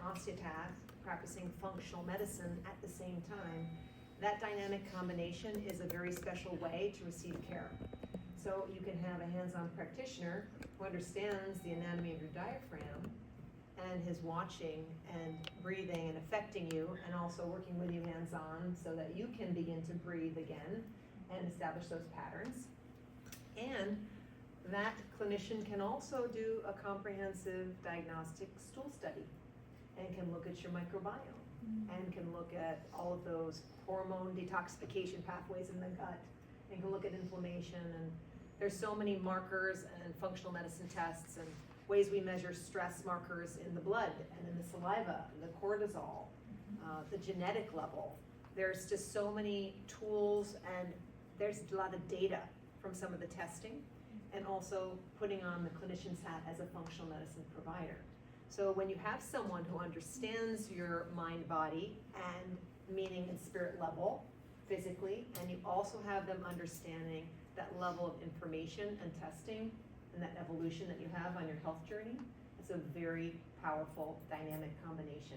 osteopath practicing functional medicine at the same time, that dynamic combination is a very special way to receive care. So you can have a hands-on practitioner who understands the anatomy of your diaphragm and is watching and breathing and affecting you, and also working with you hands-on so that you can begin to breathe again and establish those patterns. And that clinician can also do a comprehensive diagnostic stool study and can look at your microbiome and can look at all of those hormone detoxification pathways in the gut and can look at inflammation. And there's so many markers and functional medicine tests and ways we measure stress markers in the blood and in the saliva, and the cortisol, the genetic level. There's just so many tools, and there's a lot of data from some of the testing, and also putting on the clinician's hat as a functional medicine provider. So when you have someone who understands your mind, body, and meaning and spirit level physically, and you also have them understanding that level of information and testing and that evolution that you have on your health journey, it's a very powerful dynamic combination.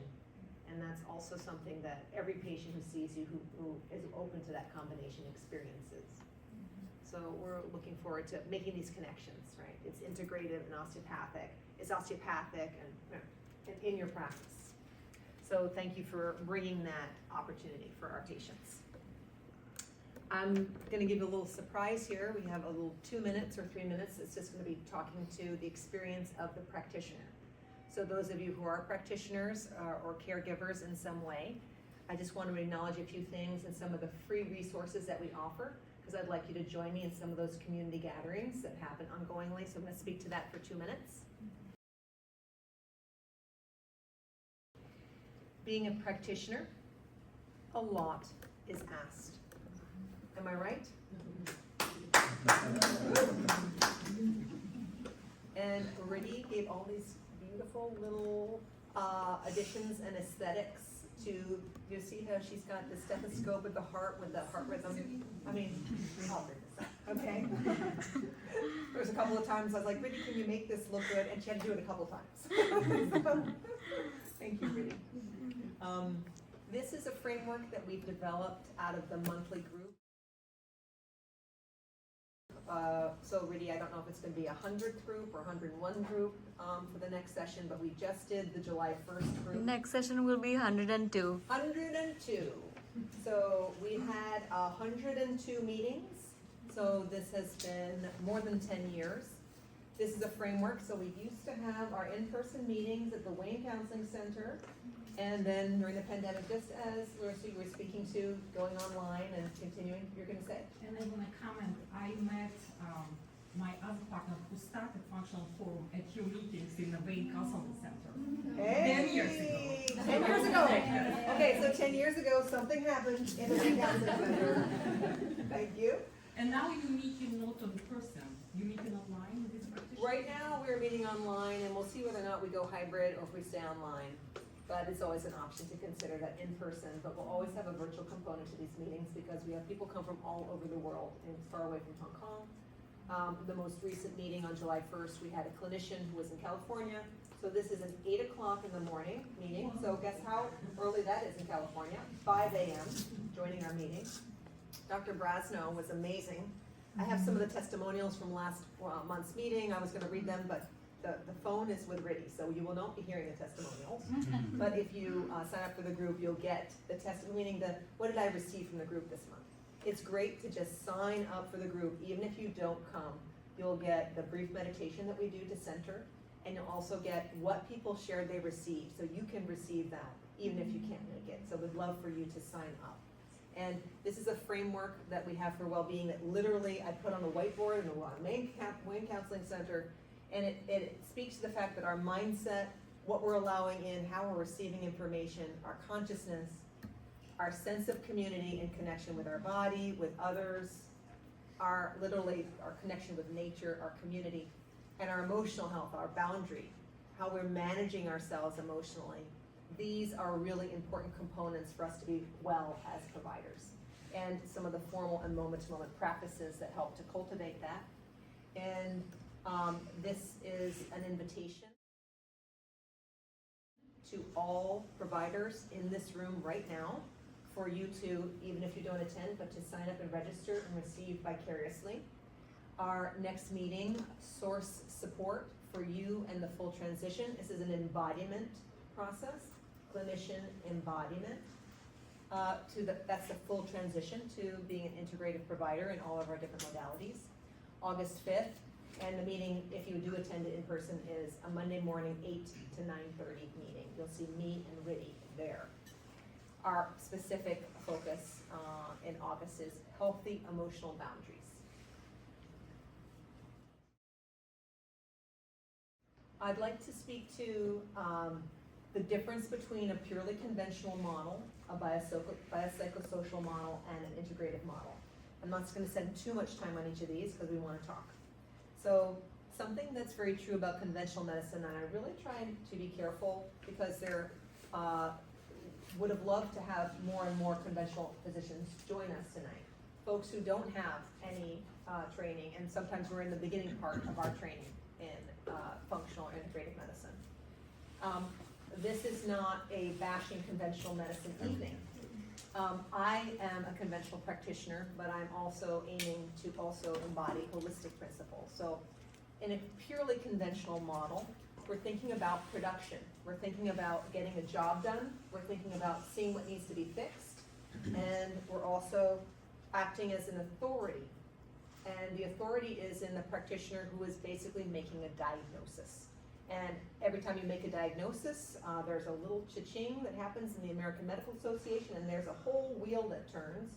And that's also something that every patient who sees you who is open to that combination experiences. So we're looking forward to making these connections, right? It's integrative and osteopathic. It's osteopathic and in your practice. So thank you for bringing that opportunity for our patients. I'm going to give you a little surprise here. We have a little 2 minutes or 3 minutes. It's just going to be talking to the experience of the practitioner. So those of you who are practitioners or caregivers in some way, I just want to acknowledge a few things and some of the free resources that we offer, because I'd like you to join me in some of those community gatherings that happen ongoingly. So I'm going to speak to that for 2 minutes. Being a practitioner, a lot is asked. Am I right? And Riddy gave all these beautiful little additions and aesthetics to, you see how she's got the stethoscope at the heart with the heart rhythm? I mean, I'll bring this up, okay? There's a couple of times I was like, Riddy, can you make this look good? And she had to do it a couple of times. So, thank you, Riddy. This is a framework that we've developed out of the monthly group. So Riddy, I don't know if it's going to be 100th group or 101 group for the next session, but we just did the July 1st group. Next session will be 102. 102. So we had 102 meetings. So this has been more than 10 years. This is a framework. So we used to have our in-person meetings at the Wayne Counseling Center. And then during the pandemic, just as we're speaking to, going online and continuing, you're going to say? And I want to comment, I met my other partner who started Functional Forum at your meetings in the Wayne Counseling Center. Hey. 10 years ago. 10 years ago. Okay, so 10 years ago, something happened in the Wayne Counseling Center. Thank you. And now you meet not in person, you meet online with this practitioner? Right now, we're meeting online, and we'll see whether or not we go hybrid or if we stay online. But it's always an option to consider that in person, but we'll always have a virtual component to these meetings because we have people come from all over the world and far away from Hong Kong. The most recent meeting on July 1st, we had a clinician who was in California. So this is an 8 o'clock in the morning meeting. So guess how early that is in California? 5 a.m. joining our meeting. Dr. Brasno was amazing. I have some of the testimonials from last month's meeting. I was going to read them, but the phone is with Riddy, so you will not be hearing the testimonials. But if you sign up for the group, you'll get the testimony, meaning what did I receive from the group this month? It's great to just sign up for the group, even if you don't come. You'll get the brief meditation that we do to center, and you'll also get what people shared they received, so you can receive that, even if you can't make it. So we'd love for you to sign up. And this is a framework that we have for well-being that literally I put on the whiteboard in the Wayne Counseling Center. And it speaks to the fact that our mindset, what we're allowing in, how we're receiving information, our consciousness, our sense of community and connection with our body, with others, our connection with nature, our community, and our emotional health, our boundary, how we're managing ourselves emotionally. These are really important components for us to be well as providers. And some of the formal and moment-to-moment practices that help to cultivate that. And this is an invitation to all providers in this room right now for you to, even if you don't attend, but to sign up and register and receive vicariously. Our next meeting, source support for you and the full transition. This is an embodiment process, clinician embodiment. That's the full transition to being an integrative provider in all of our different modalities. August 5th, and the meeting, if you do attend it in person, is a Monday morning 8 to 9:30 meeting. You'll see me and Riddy there. Our specific focus in August is healthy emotional boundaries. I'd like to speak to the difference between a purely conventional model, a biopsychosocial model, and an integrative model. I'm not going to spend too much time on each of these because we want to talk. So something that's very true about conventional medicine, and I really try to be careful because there would have loved to have more and more conventional physicians join us tonight. Folks who don't have any training, and sometimes we're in the beginning part of our training in functional or integrative medicine. This is not a bashing conventional medicine evening. I am a conventional practitioner, but I'm also aiming to also embody holistic principles. So in a purely conventional model, we're thinking about production. We're thinking about getting a job done. We're thinking about seeing what needs to be fixed. And we're also acting as an authority. And the authority is in the practitioner who is basically making a diagnosis. And every time you make a diagnosis, there's a little cha-ching that happens in the American Medical Association, and there's a whole wheel that turns.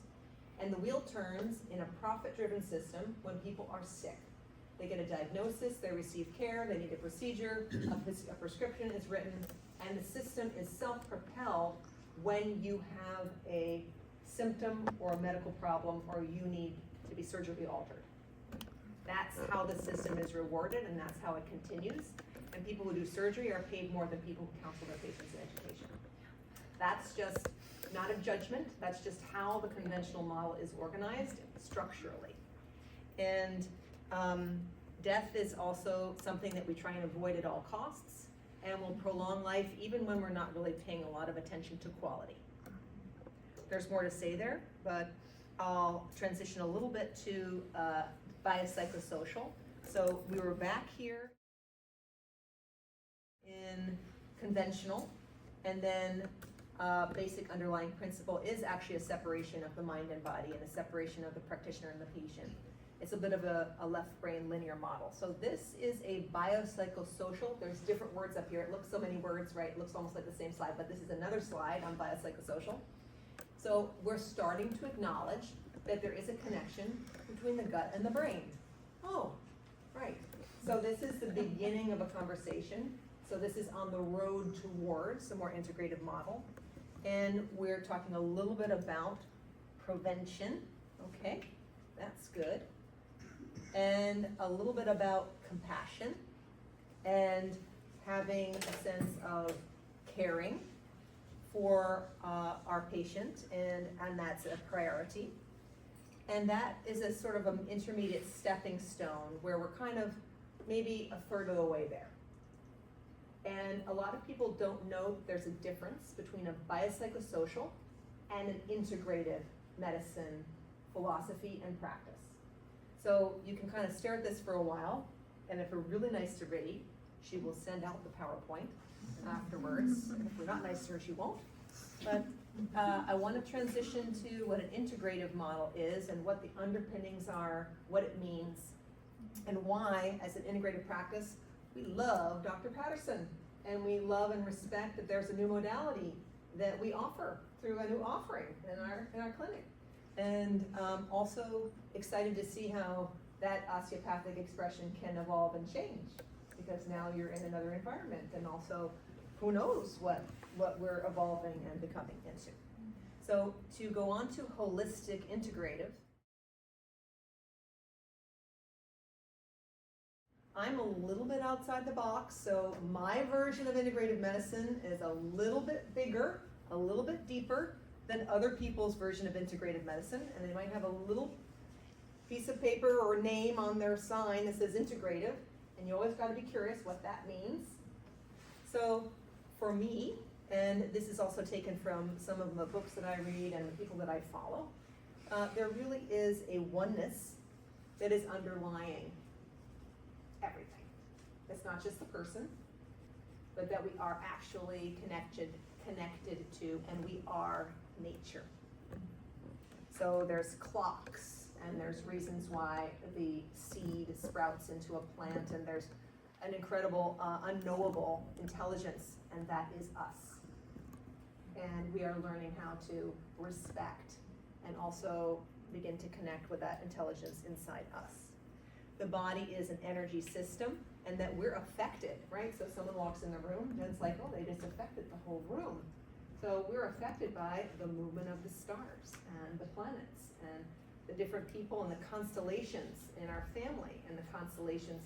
And the wheel turns in a profit-driven system when people are sick. They get a diagnosis, they receive care, they need a procedure, a prescription is written, and the system is self-propelled when you have a symptom or a medical problem or you need to be surgically altered. That's how the system is rewarded, and that's how it continues. And people who do surgery are paid more than people who counsel their patients in education. That's just not a judgment, that's just how the conventional model is organized structurally. And death is also something that we try and avoid at all costs, and will prolong life even when we're not really paying a lot of attention to quality. There's more to say there, but I'll transition a little bit to biopsychosocial. So we were back here in conventional, and then basic underlying principle is actually a separation of the mind and body and a separation of the practitioner and the patient. It's a bit of a left brain linear model. So this is a biopsychosocial. There's different words up here. It looks so many words, right? It looks almost like the same slide, but this is another slide on biopsychosocial. So we're starting to acknowledge that there is a connection between the gut and the brain. Oh, right. So this is the beginning of a conversation. So this is on the road towards a more integrative model. And we're talking a little bit about prevention. Okay, that's good. And a little bit about compassion and having a sense of caring for our patient, and that's a priority. And that is a sort of an intermediate stepping stone where we're kind of maybe a third of the way there. And a lot of people don't know that there's a difference between a biopsychosocial and an integrative medicine philosophy and practice. So you can kind of stare at this for a while, and if we're really nice to Riddy, she will send out the PowerPoint afterwards. And if we're not nice to her, she won't. But I want to transition to what an integrative model is and what the underpinnings are, what it means, and why, as an integrative practice, we love Dr. Patterson, and we love and respect that there's a new modality that we offer through a new offering in our clinic. And also excited to see how that osteopathic expression can evolve and change, because now you're in another environment, and also who knows what we're evolving and becoming into. So to go on to holistic integrative, I'm a little bit outside the box, so my version of integrative medicine is a little bit bigger, a little bit deeper than other people's version of integrative medicine, and they might have a little piece of paper or name on their sign that says integrative, and you always got to be curious what that means. So for me, and this is also taken from some of the books that I read and the people that I follow, there really is a oneness that is underlying everything. It's not just the person, but that we are actually connected to, and we are nature. So there's clocks, and there's reasons why the seed sprouts into a plant, and there's an incredible, unknowable intelligence, and that is us. And we are learning how to respect and also begin to connect with that intelligence inside us. The body is an energy system, and that we're affected, right? So someone walks in the room, and it's like, oh, they just affected the whole room. So we're affected by the movement of the stars and the planets and the different people and the constellations in our family and the constellations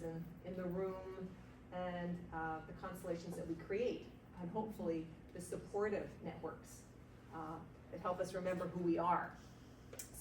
in the room and the constellations that we create, and hopefully the supportive networks that help us remember who we are.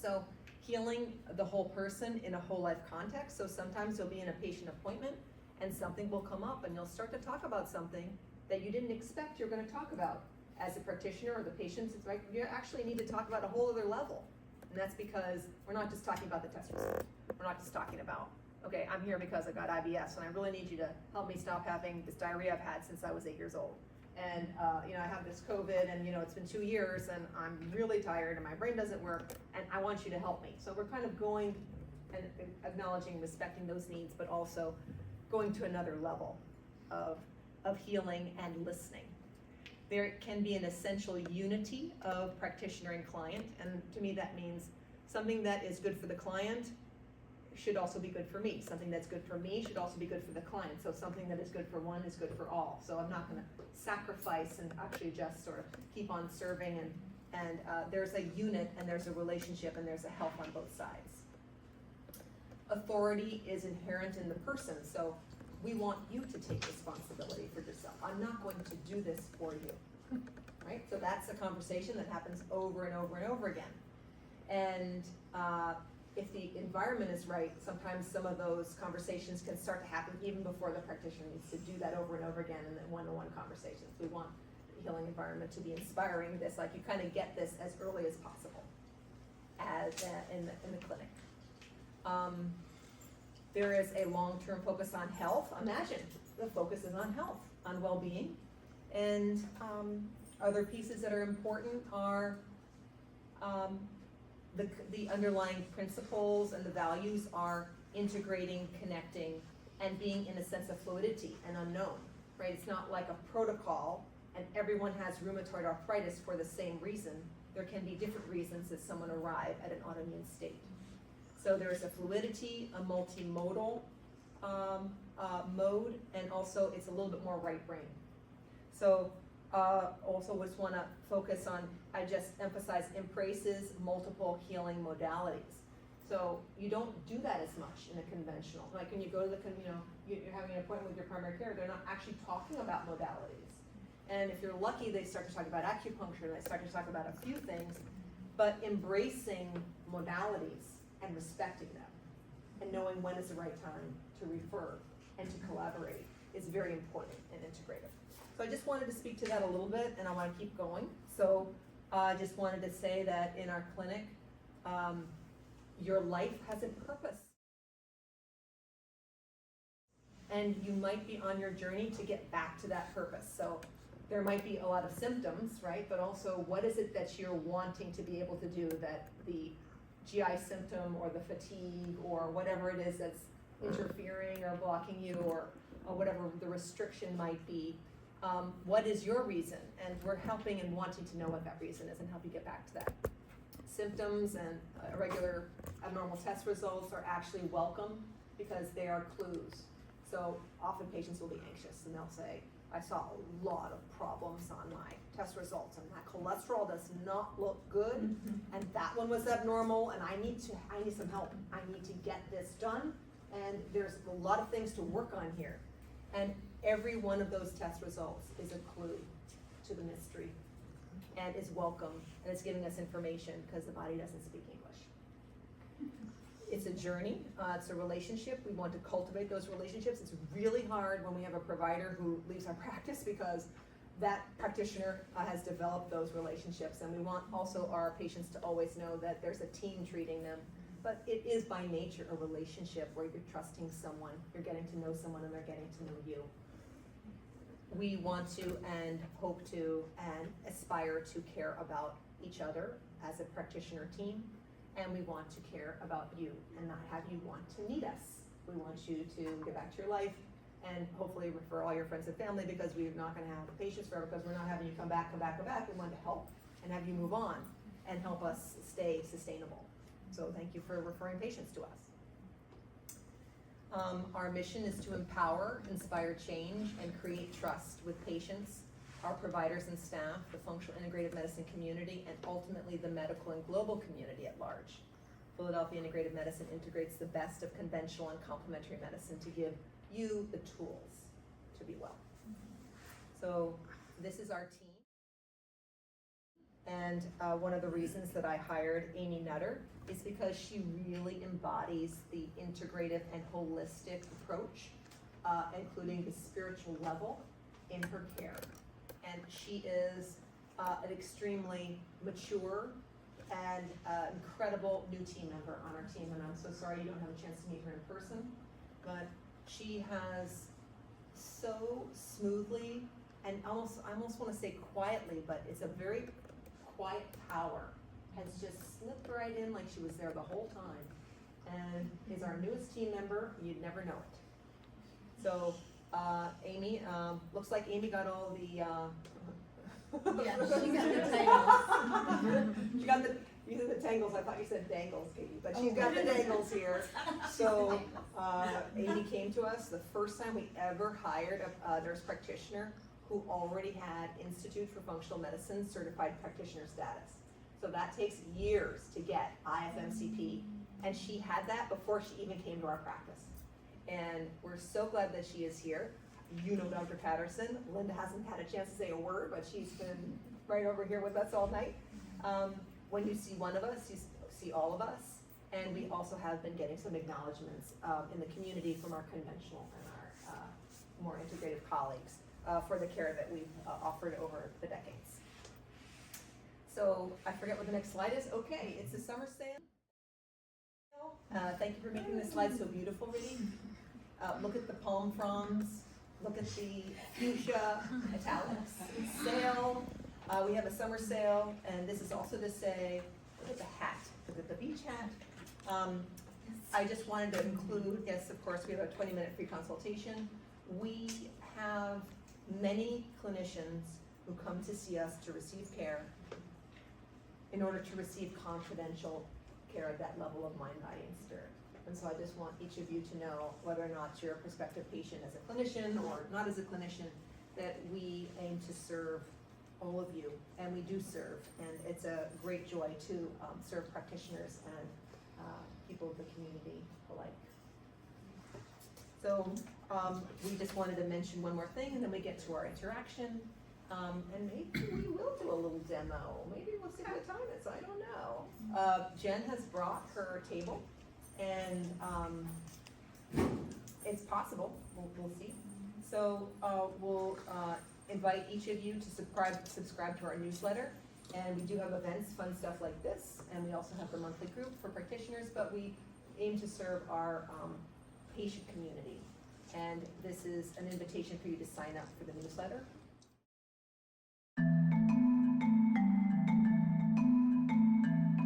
So healing the whole person in a whole life context. So sometimes you'll be in a patient appointment and something will come up and you'll start to talk about something that you didn't expect you're going to talk about. As a practitioner or the patient, it's like you actually need to talk about a whole other level. And that's because we're not just talking about the test result. We're not just talking about, okay, I'm here because I got IBS and I really need you to help me stop having this diarrhea I've had since I was 8 years old. And I have this COVID and it's been 2 years and I'm really tired and my brain doesn't work and I want you to help me. So we're kind of going and acknowledging, respecting those needs, but also going to another level of healing and listening. There can be an essential unity of practitioner and client, and to me that means something that is good for the client should also be good for me. Something that's good for me should also be good for the client. So something that is good for one is good for all. So I'm not going to sacrifice and actually just sort of keep on serving, and there's a unit and there's a relationship and there's a health on both sides. Authority is inherent in the person, so we want you to take responsibility for yourself. I'm not going to do this for you, right? So that's a conversation that happens over and over and over again. And if the environment is right, sometimes some of those conversations can start to happen even before the practitioner needs to do that over and over again in the one-on-one conversations. We want the healing environment to be inspiring this, like you kind of get this as early as possible as in the clinic. There is a long-term focus on health. Imagine the focus is on health, on well-being. And other pieces that are important are the underlying principles and the values are integrating, connecting, and being in a sense of fluidity and unknown, right? It's not like a protocol and everyone has rheumatoid arthritis for the same reason. There can be different reasons that someone arrive at an autoimmune state. So there's a fluidity, a multimodal mode, and also it's a little bit more right brain. So also just want to focus on, I just emphasize embraces multiple healing modalities. So you don't do that as much in a conventional. Like when you go to you're having an appointment with your primary care, they're not actually talking about modalities. And if you're lucky, they start to talk about acupuncture, and they start to talk about a few things, but embracing modalities and respecting them and knowing when is the right time to refer and to collaborate is very important and integrative. So I just wanted to speak to that a little bit, and I want to keep going. So I just wanted to say that in our clinic, your life has a purpose. And you might be on your journey to get back to that purpose. So there might be a lot of symptoms, right? But also, what is it that you're wanting to be able to do that the GI symptom or the fatigue or whatever it is that's interfering or blocking you or whatever the restriction might be, what is your reason? And we're helping and wanting to know what that reason is and help you get back to that. Symptoms and irregular abnormal test results are actually welcome because they are clues. So often patients will be anxious and they'll say, I saw a lot of problems on my test results and that cholesterol does not look good and that one was abnormal and I need some help. I need to get this done and there's a lot of things to work on here. And every one of those test results is a clue to the mystery and is welcome and it's giving us information because the body doesn't speak English. It's a journey, it's a relationship. We want to cultivate those relationships. It's really hard when we have a provider who leaves our practice because that practitioner has developed those relationships, and we want also our patients to always know that there's a team treating them. But it is by nature a relationship where you're trusting someone, you're getting to know someone, and they're getting to know you. We want to and hope to and aspire to care about each other as a practitioner team, and we want to care about you and not have you want to need us. We want you to get back to your life and hopefully refer all your friends and family, because we're not going to have patients forever, because we're not having you come back. We want to help and have you move on and help us stay sustainable. So thank you for referring patients to us. Our mission is to empower, inspire change, and create trust with patients, our providers and staff, the functional integrative medicine community, and ultimately the medical and global community at large. Philadelphia Integrative Medicine integrates the best of conventional and complementary medicine to give you the tools to be well. So this is our team. And one of the reasons that I hired Amy Nutter is because she really embodies the integrative and holistic approach, including the spiritual level in her care. And she is an extremely mature and incredible new team member on our team. And I'm so sorry you don't have a chance to meet her in person, but she has so smoothly and I almost want to say quietly, but it's a very quiet power, has just slipped right in like she was there the whole time, and is our newest team member. You'd never know it. So Amy, looks like Amy got all the Yeah, she got the tangles. She got the tangles. I thought you said dangles, Katie, but she's got the dangles here. So Amy came to us the first time we ever hired a nurse practitioner who already had Institute for Functional Medicine certified practitioner status. So that takes years to get IFMCP, and she had that before she even came to our practice. And we're so glad that she is here. You know Dr. Patterson. Linda hasn't had a chance to say a word, but she's been right over here with us all night. When you see one of us, you see all of us. And we also have been getting some acknowledgments in the community from our conventional and our more integrative colleagues for the care that we've offered over the decades. So I forget what the next slide is. Okay, it's the summer sale. Thank you for making this slide so beautiful, Riddy. Look at the palm fronds. Look at the fuchsia italics sale. We have a summer sale, and this is also to say, look at the hat. Look at the beach hat. I just wanted to include, yes, of course, we have a 20-minute free consultation. We have many clinicians who come to see us to receive care in order to receive confidential care at that level of mind, body, and spirit. And so I just want each of you to know, whether or not you're a prospective patient as a clinician or not as a clinician, that we aim to serve all of you, and we do serve, and it's a great joy to serve practitioners and people of the community alike. So we just wanted to mention one more thing, and then we get to our interaction. And maybe we will do a little demo. Maybe we'll see what time it's, I don't know. Jen has brought her table, and it's possible, we'll see. So we'll invite each of you to subscribe to our newsletter. And we do have events, fun stuff like this, and we also have the monthly group for practitioners, but we aim to serve our patient community. And this is an invitation for you to sign up for the newsletter.